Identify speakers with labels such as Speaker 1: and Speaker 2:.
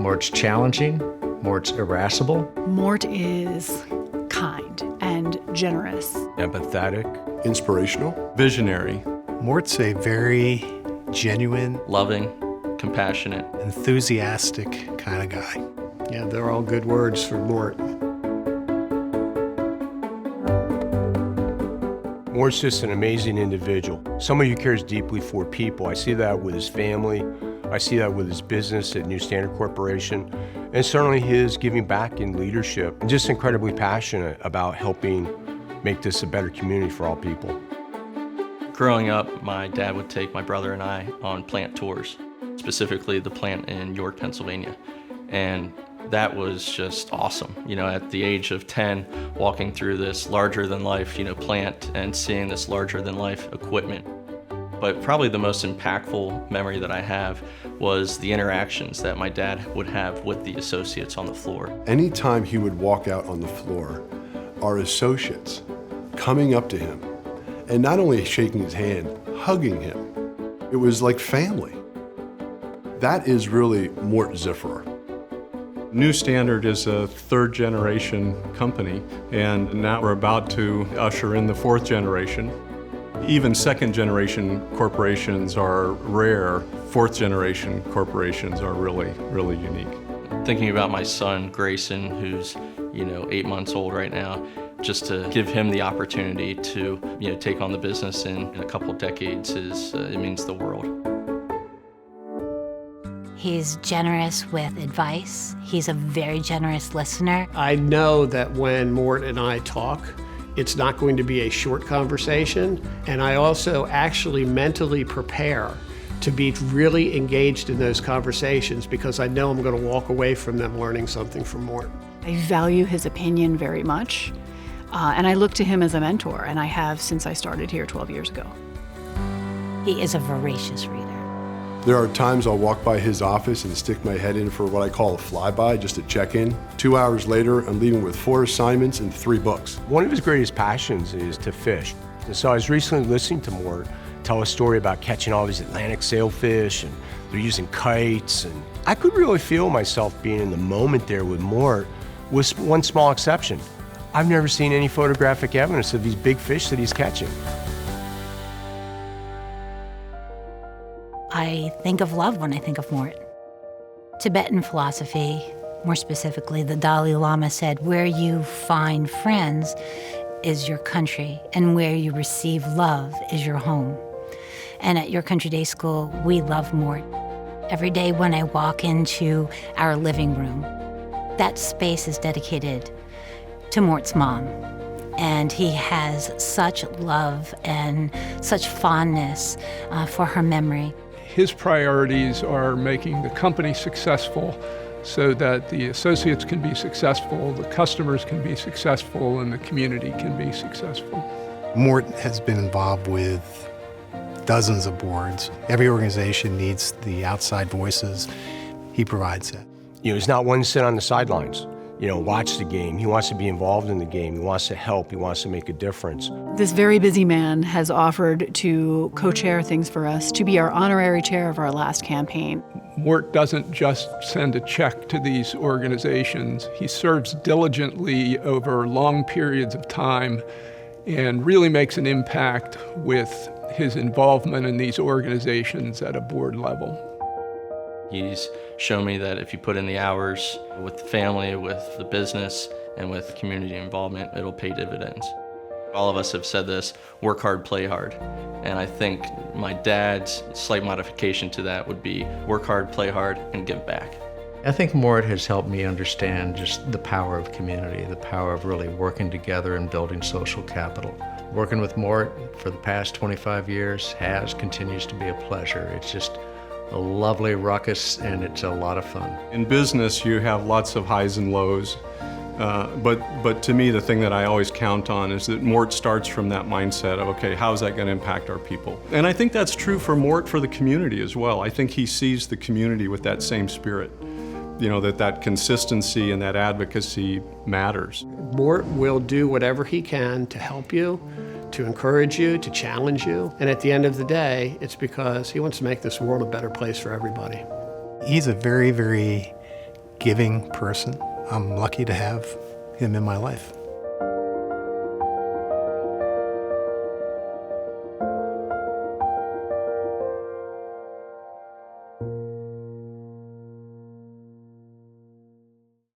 Speaker 1: Mort's challenging. Mort's irascible.
Speaker 2: Mort is kind and generous.
Speaker 3: Empathetic.
Speaker 4: Inspirational.
Speaker 5: Visionary.
Speaker 6: Mort's a very genuine,
Speaker 7: loving, compassionate,
Speaker 6: enthusiastic kind of guy.
Speaker 8: Yeah, they're all good words for Mort.
Speaker 3: Mort's just an amazing individual. Somebody who cares deeply for people. I see that with his family. I see that with his business at New Standard Corporation. And certainly his giving back in leadership. And just incredibly passionate about helping make this a better community for all people.
Speaker 7: Growing up, my dad would take my brother and I on plant tours, specifically the plant in York, Pennsylvania. And that was just awesome. You know, at the age of 10, walking through this larger-than-life, plant and seeing this larger-than-life equipment. But probably the most impactful memory that I have was the interactions that my dad would have with the associates on the floor.
Speaker 4: Anytime he would walk out on the floor, our associates coming up to him and not only shaking his hand, hugging him. It was like family. That is really Mort Ziffer.
Speaker 5: New Standard is a third-generation company, and now we're about to usher in the fourth generation. Even second-generation corporations are rare. Fourth-generation corporations are really, really unique.
Speaker 7: Thinking about my son, Grayson, who's 8 months old right now, just to give him the opportunity to take on the business in a couple decades it means the world.
Speaker 9: He's generous with advice. He's a very generous listener.
Speaker 8: I know that when Mort and I talk, it's not going to be a short conversation, and I also actually mentally prepare to be really engaged in those conversations because I know I'm going to walk away from them learning something from Mort.
Speaker 2: I value his opinion very much, and I look to him as a mentor, and I have since I started here 12 years ago.
Speaker 9: He is a voracious reader.
Speaker 4: There are times I'll walk by his office and stick my head in for what I call a flyby, just to check in. 2 hours later, I'm leaving with 4 assignments and 3 books.
Speaker 3: One of his greatest passions is to fish. And so I was recently listening to Mort tell a story about catching all these Atlantic sailfish, and they're using kites. And I could really feel myself being in the moment there with Mort, with one small exception. I've never seen any photographic evidence of these big fish that he's catching.
Speaker 9: I think of love when I think of Mort. Tibetan philosophy, more specifically, the Dalai Lama said, where you find friends is your country, and where you receive love is your home. And at Your Country Day School, we love Mort. Every day when I walk into our living room, that space is dedicated to Mort's mom. And he has such love and such fondness for her memory.
Speaker 10: His priorities are making the company successful so that the associates can be successful, the customers can be successful, and the community can be successful.
Speaker 6: Mort has been involved with dozens of boards. Every organization needs the outside voices. He provides that.
Speaker 3: He's not one to sit on the sidelines, watch the game. He wants to be involved in the game. He wants to help. He wants to make a difference.
Speaker 2: This very busy man has offered to co-chair things for us, to be our honorary chair of our last campaign.
Speaker 10: Mort doesn't just send a check to these organizations. He serves diligently over long periods of time and really makes an impact with his involvement in these organizations at a board level.
Speaker 7: He's shown me that if you put in the hours with the family, with the business, and with community involvement, it'll pay dividends. All of us have said this, work hard, play hard. And I think my dad's slight modification to that would be work hard, play hard, and give back.
Speaker 1: I think Mort has helped me understand just the power of community, the power of really working together and building social capital. Working with Mort for the past 25 years continues to be a pleasure. It's just a lovely ruckus, and it's a lot of fun.
Speaker 5: In business, you have lots of highs and lows, but to me, the thing that I always count on is that Mort starts from that mindset of, okay, how is that going to impact our people? And I think that's true for Mort for the community as well. I think he sees the community with that same spirit, that consistency and that advocacy matters.
Speaker 8: Mort will do whatever he can to help you, to encourage you, to challenge you. And at the end of the day, it's because he wants to make this world a better place for everybody.
Speaker 6: He's a very, very giving person. I'm lucky to have him in my life.